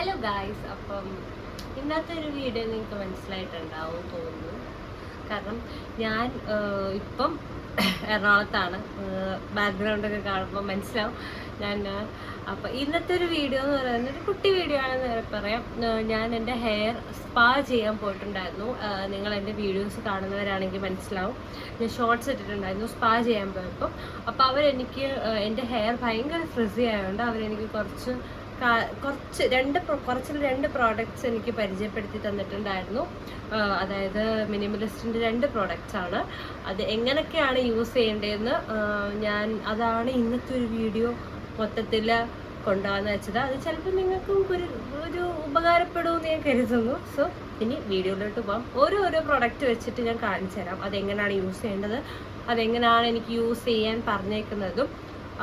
Hello guys, അപ്പം ഇന്നത്തെ ഒരു വീഡിയോ നിങ്ങൾക്ക് മനസ്സിലായിട്ടുണ്ടാവും തോന്നുന്നു. കാരണം ഞാൻ ഇപ്പം എറണാകുളത്താണ്. ബാക്ക്ഗ്രൗണ്ടൊക്കെ കാണുമ്പോൾ മനസ്സിലാവും ഞാൻ. അപ്പം ഇന്നത്തെ ഒരു വീഡിയോ എന്ന് പറയുന്നത് ഒരു കുട്ടി വീഡിയോ ആണെന്ന് പറയാം. ഞാൻ എൻ്റെ ഹെയർ സ്പാ ചെയ്യാൻ പോയിട്ടുണ്ടായിരുന്നു. നിങ്ങൾ എൻ്റെ വീഡിയോസ് കാണുന്നവരാണെങ്കിൽ മനസ്സിലാവും. ഞാൻ ഷോർട്സ് ഇട്ടിട്ടുണ്ടായിരുന്നു സ്പാ ചെയ്യാൻ പോയപ്പോൾ. അപ്പോൾ അവരെനിക്ക് എൻ്റെ ഹെയർ ഭയങ്കര ഫ്രിസി ആയതുകൊണ്ട് അവരെനിക്ക് കുറച്ച് രണ്ട് പ്രോഡക്റ്റ്സ് എനിക്ക് പരിചയപ്പെടുത്തി തന്നിട്ടുണ്ടായിരുന്നു. അതായത് മിനിമലിസ്റ്റിൻ്റെ 2 പ്രോഡക്റ്റ്സ് ആണ്. അത് എങ്ങനെയൊക്കെയാണ് യൂസ് ചെയ്യേണ്ടതെന്ന് അതാണ് ഇന്നത്തെ ഒരു വീഡിയോ മൊത്തത്തിൽ കൊണ്ടുപോകാന്ന് വെച്ചത്. അത് ചിലപ്പോൾ നിങ്ങൾക്കും ഒരു ഉപകാരപ്പെടുമെന്ന് ഞാൻ കരുതുന്നു. സോ ഇനി വീഡിയോയിലോട്ട് പോകാം. ഓരോ പ്രോഡക്റ്റ് വെച്ചിട്ട് ഞാൻ കാണിച്ചു തരാം അതെങ്ങനെയാണ് യൂസ് ചെയ്യേണ്ടത്, അതെങ്ങനെയാണ് എനിക്ക് യൂസ് ചെയ്യാൻ പറഞ്ഞേക്കുന്നതും.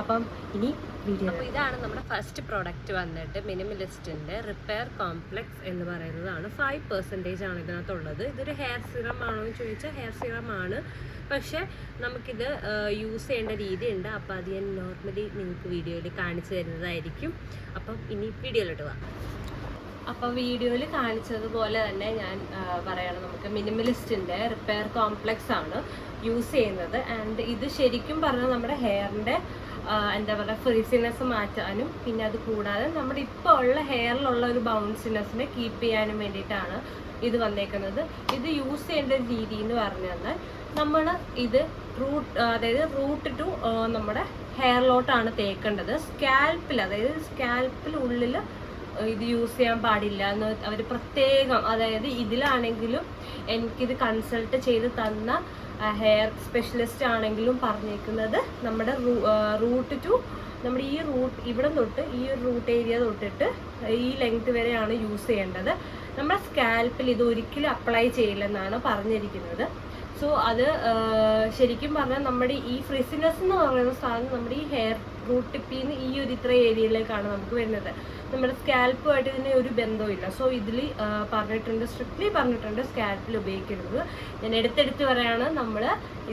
അപ്പം ഇനി വീഡിയോ. അപ്പോൾ ഇതാണ് നമ്മുടെ ഫസ്റ്റ് പ്രോഡക്റ്റ് വന്നിട്ട് മിനിമലിസ്റ്റിൻ്റെ റിപ്പയർ കോംപ്ലക്സ് എന്ന് പറയുന്നതാണ്. 5% ആണ് ഇതിനകത്തുള്ളത്. ഇതൊരു ഹെയർ സിറം ആണോ എന്ന് ചോദിച്ചാൽ ഹെയർ സിറം ആണ്. പക്ഷേ നമുക്കിത് യൂസ് ചെയ്യേണ്ട രീതിയുണ്ട്. അപ്പോൾ അത് ഞാൻ നോർമലി നിങ്ങൾക്ക് വീഡിയോയിൽ കാണിച്ചു തരുന്നതായിരിക്കും. അപ്പം ഇനി വീഡിയോയിലോട്ട് പോകാം. അപ്പം വീഡിയോയിൽ കാണിച്ചതുപോലെ തന്നെ ഞാൻ പറയണം, നമുക്ക് മിനിമലിസ്റ്റിൻ്റെ റിപ്പയർ കോംപ്ലക്സ് ആണ് യൂസ് ചെയ്യുന്നത്. ആൻഡ് ഇത് ശരിക്കും പറഞ്ഞാൽ നമ്മുടെ ഹെയറിൻ്റെ എന്താ പറയുക ഫ്രീസിനെസ് മാറ്റാനും പിന്നെ അത് കൂടാതെ നമ്മുടെ ഇപ്പോൾ ഉള്ള ഹെയറിലുള്ള ഒരു ബൗൺസിനെസ്സിനെ കീപ്പ് ചെയ്യാനും വേണ്ടിയിട്ടാണ് ഇത് വന്നേക്കുന്നത്. ഇത് യൂസ് ചെയ്യേണ്ട ഒരു രീതി എന്ന് പറഞ്ഞു തന്നാൽ നമ്മൾ ഇത് റൂട്ട് ടു നമ്മുടെ ഹെയറിലോട്ടാണ് തേക്കേണ്ടത്. സ്കാൽപ്പിൽ ഉള്ളിൽ ഇത് യൂസ് ചെയ്യാൻ പാടില്ല എന്ന് അവർ പ്രത്യേകം, അതായത് ഇതിലാണെങ്കിലും എനിക്കിത് കൺസൾട്ട് ചെയ്ത് തന്ന ഹെയർ സ്പെഷ്യലിസ്റ്റ് ആണെങ്കിലും പറഞ്ഞേക്കുന്നത് നമ്മുടെ റൂട്ട് ടു നമ്മുടെ ഈ ഇവിടെ തൊട്ട് ഈ ഒരു റൂട്ട് ഏരിയ തൊട്ടിട്ട് ഈ ലെങ്ത് വരെയാണ് യൂസ് ചെയ്യേണ്ടത്. നമ്മുടെ സ്കാൽപ്പിൽ ഇത് ഒരിക്കലും അപ്ലൈ ചെയ്യില്ലെന്നാണ് പറഞ്ഞിരിക്കുന്നത്. സോ അത് ശരിക്കും പറഞ്ഞാൽ നമ്മുടെ ഈ ഫ്രിസിനെസ് എന്ന് പറയുന്ന സാധനം നമ്മുടെ ഈ ഹെയർ റൂട്ട് ടിപ്പിൽ നിന്ന് ഈ ഒരു ഇത്ര ഏരിയയിലേക്കാണ് നമുക്ക് വരുന്നത്. നമ്മുടെ സ്കാൽപ്പുമായിട്ട് ഇതിന് ഒരു ബന്ധവുമില്ല. സോ ഇതിൽ സ്ട്രിക്ട്ലി പറഞ്ഞിട്ടുണ്ട് സ്കാൽപ്പിൽ ഉപയോഗിക്കരുത്. ഞാൻ എടുത്തെടുത്ത് പറയാണ്, നമ്മൾ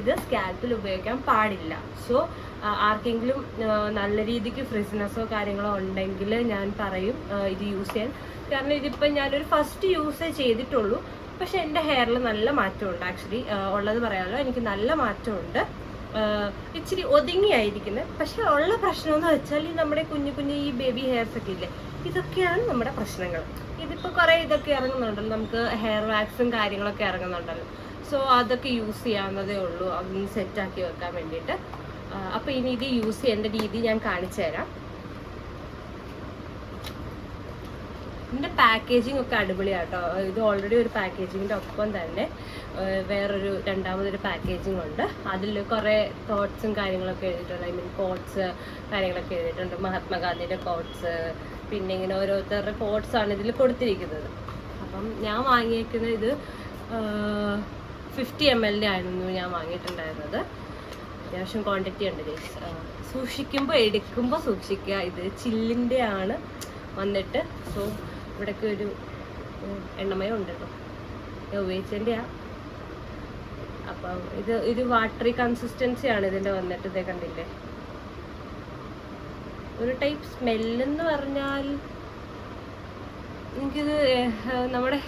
ഇത് സ്കാൽപ്പിൽ ഉപയോഗിക്കാൻ പാടില്ല. സോ ആർക്കെങ്കിലും നല്ല രീതിക്ക് ഫ്രിസിനെസ്സോ കാര്യങ്ങളോ ഉണ്ടെങ്കിൽ ഞാൻ പറയും ഇത് യൂസ് ചെയ്യാൻ. കാരണം ഇതിപ്പോൾ ഞാനൊരു ഫസ്റ്റ് യൂസേ ചെയ്തിട്ടുള്ളൂ. പക്ഷെ എൻ്റെ ഹെയറിൽ നല്ല മാറ്റമുണ്ട്. ആക്ച്വലി ഉള്ളത് പറയാമല്ലോ, എനിക്ക് നല്ല മാറ്റമുണ്ട്. ഇച്ചിരി ഒതുങ്ങിയായിരിക്കുന്നത്. പക്ഷെ ഉള്ള പ്രശ്നം എന്ന് വെച്ചാൽ ഈ നമ്മുടെ കുഞ്ഞു ഈ ബേബി ഹെയർസ് ഒക്കെ ഇല്ലേ, ഇതൊക്കെയാണ് നമ്മുടെ പ്രശ്നങ്ങൾ. ഇതിപ്പോൾ കുറേ ഇതൊക്കെ ഇറങ്ങുന്നുണ്ടല്ലോ, നമുക്ക് ഹെയർ വാക്സും കാര്യങ്ങളൊക്കെ ഇറങ്ങുന്നുണ്ടല്ലോ. സോ അതൊക്കെ യൂസ് ചെയ്യാവുന്നതേ ഉള്ളൂ അതൊന്ന് സെറ്റാക്കി വെക്കാൻ വേണ്ടിയിട്ട്. അപ്പോൾ ഇനി ഇത് യൂസ് ചെയ്യേണ്ട രീതി ഞാൻ കാണിച്ചു തരാം. ഇതിൻ്റെ പാക്കേജിങ് ഒക്കെ അടിപൊളിയാട്ടോ. ഇത് ഓൾറെഡി ഒരു പാക്കേജിങ്ങിൻ്റെ ഒപ്പം തന്നെ വേറൊരു രണ്ടാമതൊരു പാക്കേജിങ് ഉണ്ട്. അതിൽ കുറേ തോട്ട്സും കാര്യങ്ങളൊക്കെ എഴുതിയിട്ടുണ്ട്. കോട്ട്സ് കാര്യങ്ങളൊക്കെ എഴുതിയിട്ടുണ്ട്. മഹാത്മാഗാന്ധിയുടെ കോട്ട്സ്, പിന്നെ ഇങ്ങനെ ഓരോരുത്തരുടെ കോട്ട്സാണ് ഇതിൽ കൊടുത്തിരിക്കുന്നത്. അപ്പം ഞാൻ വാങ്ങിയേക്കുന്നത് ഇത് 50 ml ആയിരുന്നു ഞാൻ വാങ്ങിയിട്ടുണ്ടായിരുന്നത്. അത്യാവശ്യം ക്വാണ്ടിറ്റി ഉണ്ട് ഗൈസ്. എടുക്കുമ്പോൾ സൂക്ഷിക്കുക. ഇത് ചില്ലിൻ്റെ ആണ് വന്നിട്ട്. സോ ഇവിടേക്ക് ഒരു എണ്ണമയം ഉണ്ട് കേട്ടോ, ഞാൻ ഉപയോഗിച്ചതിൻ്റെയാണ്. അപ്പം ഇത് വാട്ടറി കൺസിസ്റ്റൻസിയാണ് ഇതിൻ്റെ വന്നിട്ട്. ഇതേ കണ്ടില്ലേ, ഒരു ടൈപ്പ് സ്മെല്ലെന്ന് പറഞ്ഞാൽ എനിക്കിത് നമ്മുടെ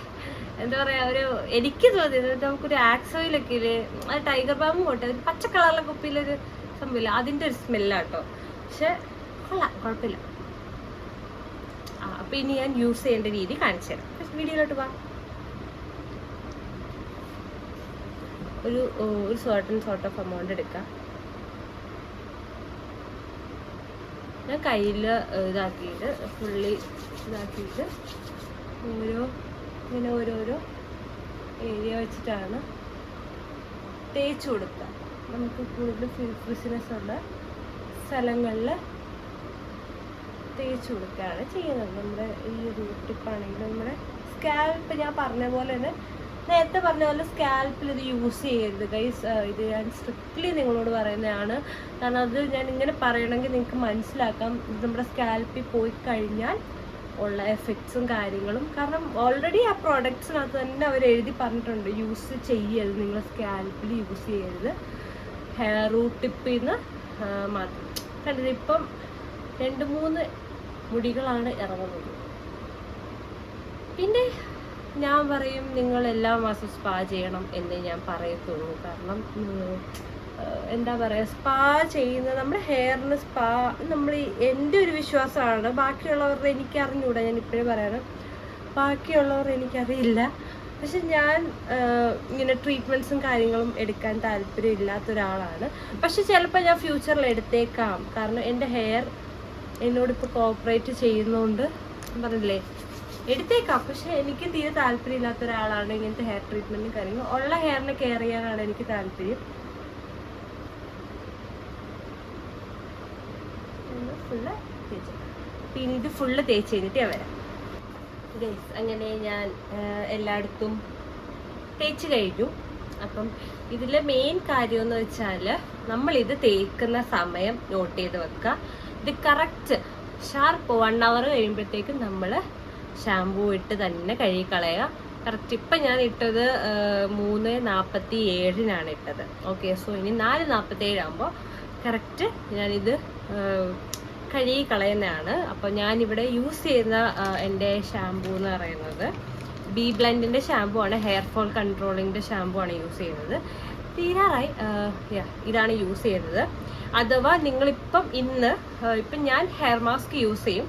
എന്താ പറയുക, എനിക്ക് തോന്നിയത് നമുക്കൊരു ആക്സ് ഓയിലൊക്കെ ഇല്ലേ, അത് ടൈഗർ ബാം പോട്ടെ, ഒരു പച്ച കളറിലെ കുപ്പിയിലൊരു സംഭവമില്ല, അതിൻ്റെ ഒരു സ്മെല്ലാട്ടോ. പക്ഷെ കുഴപ്പമില്ല. അപ്പോൾ ഇനി ഞാൻ യൂസ് ചെയ്യേണ്ട രീതി കാണിച്ചു തരാം. വീഡിയോയിലോട്ട് പോകാം. ഒരു സോർട്ട് ഓഫ് എമൗണ്ട് എടുക്കാം. ഞാൻ കയ്യിൽ ഇതാക്കിയിട്ട് ഫുള്ളി ഇതാക്കിയിട്ട് ഇങ്ങനെ ഓരോരോ ഏരിയ വെച്ചിട്ടാണ് തേച്ച് കൊടുക്കുക. നമുക്ക് കൂടുതൽ ഫ്രിസിനെസ് ഉള്ള സ്ഥലങ്ങളിൽ തേച്ച് കൊടുക്കുകയാണ് ചെയ്യുന്നത്. നമ്മുടെ ഈ റൂട്ട് ടിപ്പാണെങ്കിൽ നമ്മുടെ സ്കാൽപ്പ്, ഞാൻ പറഞ്ഞ പോലെ തന്നെ നേരത്തെ പറഞ്ഞ പോലെ സ്കാൽപ്പിൽ ഇത് യൂസ് ചെയ്യരുത് ഗൈസ്. ഇത് ഞാൻ സ്ട്രിക്ട്ലി നിങ്ങളോട് പറയുന്നതാണ്. കാരണം അത് ഞാൻ ഇങ്ങനെ പറയണമെങ്കിൽ നിങ്ങൾക്ക് മനസ്സിലാക്കാം. ഇത് നമ്മുടെ സ്കാൽപ്പിൽ പോയി കഴിഞ്ഞാൽ ഉള്ള എഫക്ട്സും കാര്യങ്ങളും. കാരണം ഓൾറെഡി ആ പ്രോഡക്ട്സിനകത്ത് തന്നെ അവർ എഴുതി പറഞ്ഞിട്ടുണ്ട് യൂസ് ചെയ്യരുത്, നിങ്ങൾ സ്കാൽപ്പിൽ യൂസ് ചെയ്യരുത്, ഹെയർ റൂട്ട് ടിപ്പിൽ നിന്ന് മാത്രം. കണ്ടിട്ട് ഇപ്പം 2-3 മുടികളാണ് ഇറങ്ങുന്നത്. പിന്നെ ഞാൻ പറയും നിങ്ങൾ എല്ലാ മാസവും സ്പാ ചെയ്യണം എന്ന് ഞാൻ പറയത്തുള്ളൂ. കാരണം എന്താ പറയുക, സ്പാ ചെയ്യുന്നത് നമ്മുടെ ഹെയറിന് സ്പാ നമ്മൾ എൻ്റെ ഒരു വിശ്വാസമാണ്. ബാക്കിയുള്ളവരുടെ എനിക്കറിഞ്ഞൂടാ, ഞാൻ ഇപ്പോഴേ പറയാറ്, ബാക്കിയുള്ളവർ എനിക്കറിയില്ല. പക്ഷെ ഞാൻ ഇങ്ങനെ ട്രീറ്റ്മെൻറ്റ്സും കാര്യങ്ങളും എടുക്കാൻ താല്പര്യമില്ലാത്ത ഒരാളാണ്. പക്ഷെ ചിലപ്പോൾ ഞാൻ ഫ്യൂച്ചറിൽ എടുത്തേക്കാം. കാരണം എൻ്റെ ഹെയർ എന്നോടിപ്പോൾ കോപ്പറേറ്റ് ചെയ്യുന്നതുകൊണ്ട് പറഞ്ഞില്ലേ എടുത്തേക്കാം. പക്ഷെ എനിക്ക് തീരെ താല്പര്യമില്ലാത്ത ഒരാളാണ് ഇങ്ങനത്തെ ഹെയർ ട്രീറ്റ്മെൻറ്റും കാര്യങ്ങളും. ഉള്ള ഹെയറിനെ കെയർ ചെയ്യാനാണ് എനിക്ക് താല്പര്യം. ഫുള്ള് തേച്ച് പിന്നെ ഇത് ഫുള്ള് തേച്ച് കഴിഞ്ഞിട്ട് ഞാൻ വരാം ഗൈസ്. അങ്ങനെ ഞാൻ എല്ലായിടത്തും തേച്ച് കഴിഞ്ഞു. അപ്പം ഇതിലെ മെയിൻ കാര്യം എന്ന് വെച്ചാൽ നമ്മളിത് തേക്കുന്ന സമയം നോട്ട് ചെയ്ത് വെക്കുക. ഇത് കറക്റ്റ് ഷാർപ്പ് 1 hour കഴിയുമ്പോഴത്തേക്കും നമ്മൾ ഷാമ്പൂ ഇട്ട് തന്നെ കഴുകിക്കളയുക. കറക്റ്റ് ഇപ്പം ഞാൻ ഇട്ടത് 3:47 ഇട്ടത്. ഓക്കെ, സോ ഇനി 4:47 ആകുമ്പോൾ കറക്റ്റ് ഞാനിത് കഴുകിക്കളയുന്നതാണ്. അപ്പോൾ ഞാനിവിടെ യൂസ് ചെയ്യുന്ന എൻ്റെ ഷാമ്പൂ എന്ന് പറയുന്നത് ബി ബ്ലെൻഡിൻ്റെ ഷാമ്പൂ ആണ്. ഹെയർ ഫോൾ കൺട്രോളിങ്ങിൻ്റെ ഷാമ്പൂ ആണ് യൂസ് ചെയ്യുന്നത്. തീരാറായി ഇതാണ് യൂസ് ചെയ്യുന്നത്. അഥവാ നിങ്ങളിപ്പം ഇപ്പം ഞാൻ ഹെയർ മാസ്ക് യൂസ് ചെയ്യും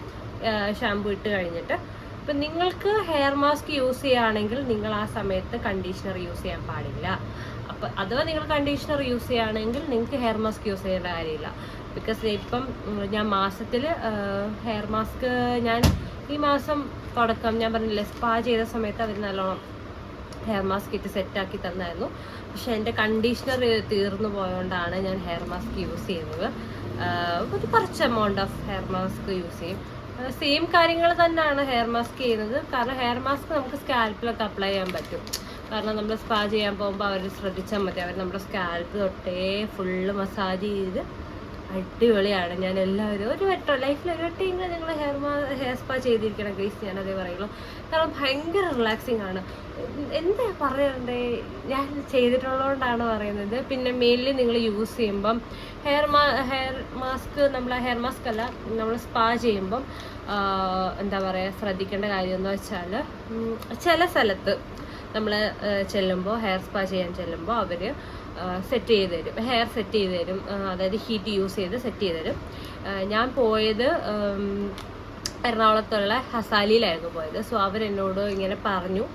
ഷാമ്പൂ ഇട്ട് കഴിഞ്ഞിട്ട്. ഇപ്പം നിങ്ങൾക്ക് ഹെയർ മാസ്ക് യൂസ് ചെയ്യുകയാണെങ്കിൽ നിങ്ങൾ ആ സമയത്ത് കണ്ടീഷണർ യൂസ് ചെയ്യാൻ പാടില്ല. അപ്പം അഥവാ നിങ്ങൾ കണ്ടീഷണർ യൂസ് ചെയ്യുകയാണെങ്കിൽ നിങ്ങൾക്ക് ഹെയർ മാസ്ക് യൂസ് ചെയ്യേണ്ട കാര്യമില്ല. ബിക്കോസ് ഇപ്പം ഞാൻ മാസത്തിൽ ഹെയർ മാസ്ക് ഞാൻ ഈ മാസം തുടക്കം ഞാൻ പറഞ്ഞില്ലേ സ്പാ ചെയ്ത സമയത്ത് അവർ നല്ലോണം ഹെയർ മാസ്ക് ഇട്ട് സെറ്റാക്കി തന്നായിരുന്നു. പക്ഷെ എൻ്റെ കണ്ടീഷണർ തീർന്നു പോയതുകൊണ്ടാണ് ഞാൻ ഹെയർ മാസ്ക് യൂസ് ചെയ്യുന്നത്. ഒരു കുറച്ച് amount of hair mask use ചെയ്യും. സെയിം കാര്യങ്ങൾ തന്നെയാണ് ഹെയർ മാസ്ക് ചെയ്യുന്നത്. കാരണം ഹെയർ മാസ്ക് നമുക്ക് സ്കാൽപ്പിലൊക്കെ അപ്ലൈ ചെയ്യാൻ പറ്റും. കാരണം നമ്മൾ സ്പാ ചെയ്യാൻ പോകുമ്പോൾ അവർ ശ്രദ്ധിച്ചാൽ മതി. അവർ നമ്മുടെ സ്കാൽപ്പ് തൊട്ടേ ഫുള്ള് മസാജ് ചെയ്ത് അടിപൊളിയാണ്. ഞാൻ എല്ലാവരും ലൈഫിൽ ഒരു വട്ടമെങ്കിലും നിങ്ങൾ ഹെയർ സ്പാ ചെയ്തിരിക്കണം ഗൈസ്, ഞാനതേ പറയുള്ളൂ. കാരണം ഭയങ്കര റിലാക്സിങ് ആണ്. എന്താ പറയണ്ടേ, ഞാൻ ചെയ്തിട്ടുള്ളതുകൊണ്ടാണ് പറയുന്നത്. പിന്നെ മെയിൻലി നിങ്ങൾ യൂസ് ചെയ്യുമ്പം ഹെയർ മാസ്ക് ഹെയർ മാസ്ക് അല്ല, നമ്മൾ സ്പാ ചെയ്യുമ്പം എന്താ പറയുക, ശ്രദ്ധിക്കേണ്ട കാര്യം എന്ന് വെച്ചാൽ ചില സ്ഥലത്ത് നമ്മൾ ചെല്ലുമ്പോൾ ഹെയർ സ്പാ ചെയ്യാൻ ചെല്ലുമ്പോൾ അവർ സെറ്റ് ചെയ്ത് തരും, ഹെയർ സെറ്റ് ചെയ്ത് തരും. അതായത് ഹീറ്റ് യൂസ് ചെയ്ത് സെറ്റ് ചെയ്ത് തരും. ഞാൻ പോയത് എറണാകുളത്തുള്ള ഹസാലിയിലായിരുന്നു പോയത്. സോ അവരെന്നോട് ഇങ്ങനെ പറഞ്ഞു,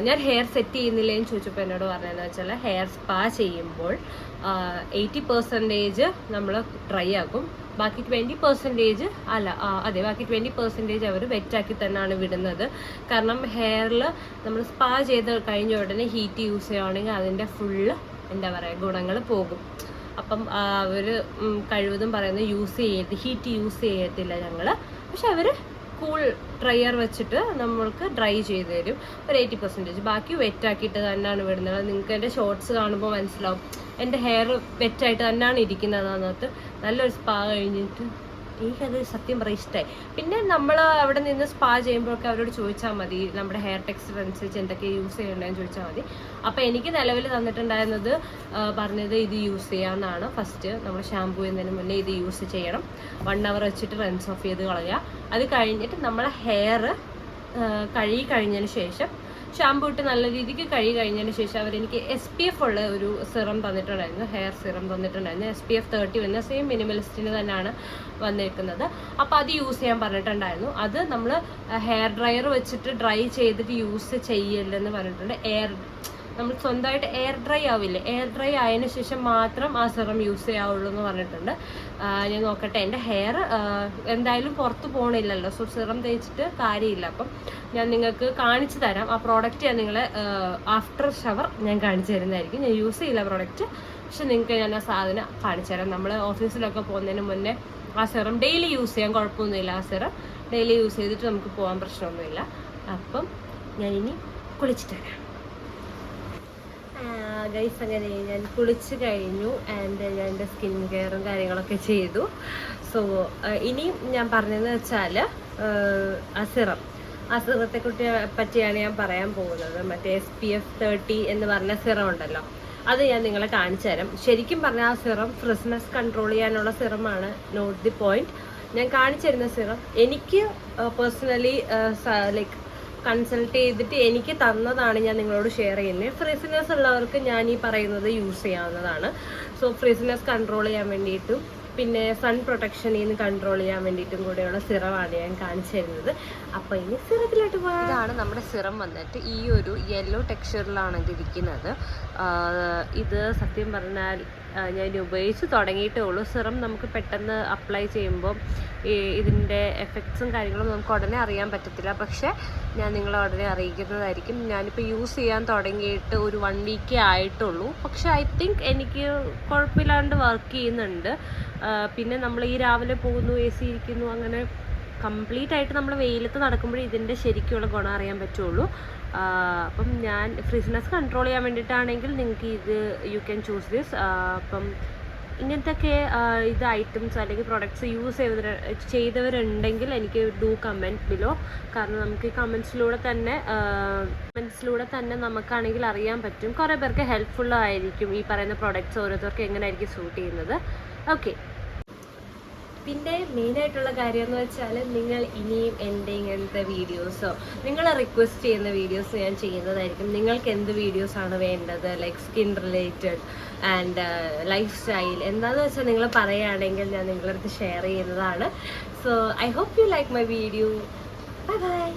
ഞാൻ ഹെയർ സെറ്റ് ചെയ്യുന്നില്ലേന്ന് ചോദിച്ചപ്പോൾ എന്നോട് പറഞ്ഞതെന്ന് വെച്ചാൽ ഹെയർ സ്പാ ചെയ്യുമ്പോൾ 80% നമ്മൾ ഡ്രൈ ആക്കും, ബാക്കി 20% ബാക്കി 20% അവർ വെറ്റാക്കി തന്നെയാണ് വിടുന്നത്. കാരണം ഹെയറിൽ നമ്മൾ സ്പാ ചെയ്ത് കഴിഞ്ഞ ഉടനെ ഹീറ്റ് യൂസ് ചെയ്യുകയാണെങ്കിൽ അതിൻ്റെ ഫുള്ള് എന്താ പറയുക ഗുണങ്ങൾ പോകും. അപ്പം അവർ കഴിവതും പറയുന്നത് ഹീറ്റ് യൂസ് ചെയ്യത്തില്ല ഞങ്ങൾ. പക്ഷെ അവർ കൂൾ ഡ്രയർ വെച്ചിട്ട് നമ്മൾക്ക് ഡ്രൈ ചെയ്ത് തരും ഒരു 80%. ബാക്കി വെറ്റാക്കിയിട്ട് തന്നെയാണ് വിടുന്നത്. നിങ്ങൾക്ക് എൻ്റെ ഷോർട്സ് കാണുമ്പോൾ മനസ്സിലാവും എൻ്റെ ഹെയർ വെറ്റായിട്ട് തന്നെയാണ് ഇരിക്കുന്നത്. അതിനകത്ത് നല്ലൊരു സ്പാ കഴിഞ്ഞിട്ട് എനിക്കത് സത്യം പറയാൻ ഇഷ്ടമായി. പിന്നെ നമ്മൾ അവിടെ നിന്ന് സ്പാ ചെയ്യുമ്പോഴൊക്കെ അവരോട് ചോദിച്ചാൽ മതി നമ്മുടെ ഹെയർ ടെക്സ്ചർ അനുസരിച്ച് എന്തൊക്കെ യൂസ് ചെയ്യണമെന്ന് ചോദിച്ചാൽ മതി. അപ്പോൾ എനിക്ക് നിലവിൽ തന്നിട്ടുണ്ടായിരുന്നത് പറഞ്ഞത് ഇത് യൂസ് ചെയ്യാമെന്നാണ്. ഫസ്റ്റ് നമ്മൾ ഷാമ്പൂ ചെയ്യുന്നതിന് മുന്നേ ഇത് യൂസ് ചെയ്യണം. 1 hour വെച്ചിട്ട് റൺസ് ഓഫ് ചെയ്ത് കളയുക. അത് കഴിഞ്ഞിട്ട് നമ്മളെ ഹെയർ കഴുകി കഴിഞ്ഞതിന് ശേഷം ഷാമ്പൂ ഇട്ട് നല്ല രീതിക്ക് കഴുകി കഴിഞ്ഞതിന് ശേഷം അവരെനിക്ക് SPF ഉള്ള ഒരു സിറം തന്നിട്ടുണ്ടായിരുന്നു, ഹെയർ സിറം തന്നിട്ടുണ്ടായിരുന്നു. SPF 30 വന്ന സെയിം മിനിമലിസ്റ്റിന് തന്നെയാണ് വന്നിരിക്കുന്നത്. അപ്പോൾ അത് യൂസ് ചെയ്യാൻ പറഞ്ഞിട്ടുണ്ടായിരുന്നു. അത് നമ്മൾ ഹെയർ ഡ്രയർ വെച്ചിട്ട് ഡ്രൈ ചെയ്തിട്ട് യൂസ് ചെയ്യല്ലെന്ന് പറഞ്ഞിട്ടുണ്ട്. നമ്മൾ സ്വന്തമായിട്ട് എയർ ഡ്രൈ ആവില്ലേ, എയർ ഡ്രൈ ആയതിനു ശേഷം മാത്രം ആ സിറം യൂസ് ചെയ്യാവുള്ളൂ എന്ന് പറഞ്ഞിട്ടുണ്ട്. ഞാൻ നോക്കട്ടെ, എൻ്റെ ഹെയർ എന്തായാലും പുറത്ത് പോകണില്ലല്ലോ, സോ സിറം തേച്ചിട്ട് കാര്യമില്ല. അപ്പം ഞാൻ നിങ്ങൾക്ക് കാണിച്ചു തരാം ആ പ്രോഡക്റ്റ്. ഞാൻ നിങ്ങളെ ആഫ്റ്റർ ഷവർ ഞാൻ കാണിച്ചു തരുന്നതായിരിക്കും. ഞാൻ യൂസ് ചെയ്യില്ല പ്രോഡക്റ്റ്, പക്ഷെ നിങ്ങൾക്ക് ഞാൻ ആ സാധനം കാണിച്ചു തരാം. നമ്മൾ ഓഫീസിലൊക്കെ പോകുന്നതിന് മുന്നേ ആ സിറം ഡെയിലി യൂസ് ചെയ്യാൻ കുഴപ്പമൊന്നുമില്ല. ആ സിറം ഡെയിലി യൂസ് ചെയ്തിട്ട് നമുക്ക് പോകാൻ പ്രശ്നമൊന്നുമില്ല. അപ്പം ഞാനിനി കുളിച്ചിട്ട് വരാം ഗൈസ്. അങ്ങനെ ഞാൻ കുളിച്ച് കഴിഞ്ഞു ആൻഡ് ഞാൻ എൻ്റെ സ്കിൻ കെയറും കാര്യങ്ങളൊക്കെ ചെയ്തു. സോ ഇനി ഞാൻ പറഞ്ഞതെന്ന് വെച്ചാൽ ആ സിറത്തെ പറ്റിയാണ് ഞാൻ പറയാൻ പോകുന്നത്. മറ്റേ SPF 30 എന്ന് പറഞ്ഞ സിറം ഉണ്ടല്ലോ, അത് ഞാൻ നിങ്ങളെ കാണിച്ചു തരാം. ശരിക്കും പറഞ്ഞാൽ ആ സിറം ഫ്രിസ്നെസ് കൺട്രോൾ ചെയ്യാനുള്ള സിറമാണ്, നോട്ട് ദി പോയിന്റ്. ഞാൻ കാണിച്ചു തരുന്ന സിറം എനിക്ക് പേഴ്സണലി ലൈക്ക് കൺസൾട്ട് ചെയ്തിട്ട് എനിക്ക് തന്നതാണ് ഞാൻ നിങ്ങളോട് ഷെയർ ചെയ്യുന്നത്. ഫ്രിസിനെസ് ഉള്ളവർക്ക് ഞാൻ ഈ പറയുന്നത് യൂസ് ചെയ്യാവുന്നതാണ്. സോ ഫ്രിസിനെസ് കൺട്രോൾ ചെയ്യാൻ വേണ്ടിയിട്ടും പിന്നെ സൺ പ്രൊട്ടക്ഷനിൽ നിന്ന് കൺട്രോൾ ചെയ്യാൻ വേണ്ടിയിട്ടും കൂടെയുള്ള സിറമാണ് ഞാൻ കാണിച്ചു തരുന്നത്. അപ്പോൾ ഇനി സിറത്തിലോട്ട് പോകാം. ഇതാണ് നമ്മുടെ സിറം വന്നിട്ട് ഈ ഒരു യെല്ലോ ടെക്സ്ചറിലാണ് ഇത് ഇരിക്കുന്നത്. ഇത് സത്യം പറഞ്ഞാൽ ഞാൻ ഉപയോഗിച്ച് തുടങ്ങിയിട്ടേ ഉള്ളൂ. സിറം നമുക്ക് പെട്ടെന്ന് അപ്ലൈ ചെയ്യുമ്പോൾ ഇതിൻ്റെ എഫക്ട്സും കാര്യങ്ങളും നമുക്ക് ഉടനെ അറിയാൻ പറ്റത്തില്ല. പക്ഷേ ഞാൻ നിങ്ങളെ ഉടനെ അറിയിക്കുന്നതായിരിക്കും. ഞാനിപ്പോൾ യൂസ് ചെയ്യാൻ തുടങ്ങിയിട്ട് ഒരു 1 വീക്കേ ആയിട്ടുള്ളൂ. പക്ഷേ ഐ തിങ്ക് എനിക്ക് കുഴപ്പമില്ലാണ്ട് വർക്ക് ചെയ്യുന്നുണ്ട്. പിന്നെ നമ്മൾ ഈ രാവിലെ പോകുന്നു, AC ഇരിക്കുന്നു, അങ്ങനെ കംപ്ലീറ്റ് ആയിട്ട് നമ്മൾ വെയിലത്ത് നടക്കുമ്പോഴേ ഇതിൻ്റെ ശരിക്കുള്ള ഗുണം അറിയാൻ പറ്റുള്ളൂ. അപ്പം ഞാൻ ഫ്രിസിനെസ് കൺട്രോൾ ചെയ്യാൻ വേണ്ടിയിട്ടാണെങ്കിൽ നിങ്ങൾക്ക് ഇത് യു ക്യാൻ ചൂസ് ദിസ്. അപ്പം ഇങ്ങനത്തെയൊക്കെ ഇത് ഐറ്റംസ് അല്ലെങ്കിൽ പ്രൊഡക്ട്സ് യൂസ് ചെയ്തവരുണ്ടെങ്കിൽ എനിക്ക് ഡു കമൻറ്റ് ബിലോ. കാരണം നമുക്ക് ഈ കമൻസിലൂടെ തന്നെ നമുക്കാണെങ്കിൽ അറിയാൻ പറ്റും. കുറേ പേർക്ക് ഹെൽപ്ഫുള്ളായിരിക്കും ഈ പറയുന്ന പ്രൊഡക്ട്സ് ഓരോരുത്തർക്ക് എങ്ങനെയായിരിക്കും സൂട്ട് ചെയ്യുന്നത്. ഓക്കെ, പിന്നെ മെയിനായിട്ടുള്ള കാര്യം എന്ന് വെച്ചാൽ നിങ്ങൾ ഇനിയും എൻ്റെ ഇങ്ങനത്തെ വീഡിയോസോ നിങ്ങൾ റിക്വസ്റ്റ് ചെയ്യുന്ന വീഡിയോസ് ഞാൻ ചെയ്യുന്നതായിരിക്കും. നിങ്ങൾക്ക് എന്ത് വീഡിയോസാണ് വേണ്ടത്, like skin related and lifestyle എന്താണെന്ന് വെച്ചാൽ നിങ്ങൾ പറയുകയാണെങ്കിൽ ഞാൻ നിങ്ങളുടെ അടുത്ത് ഷെയർ ചെയ്യുന്നതാണ്. So I hope you like my video. Bye by.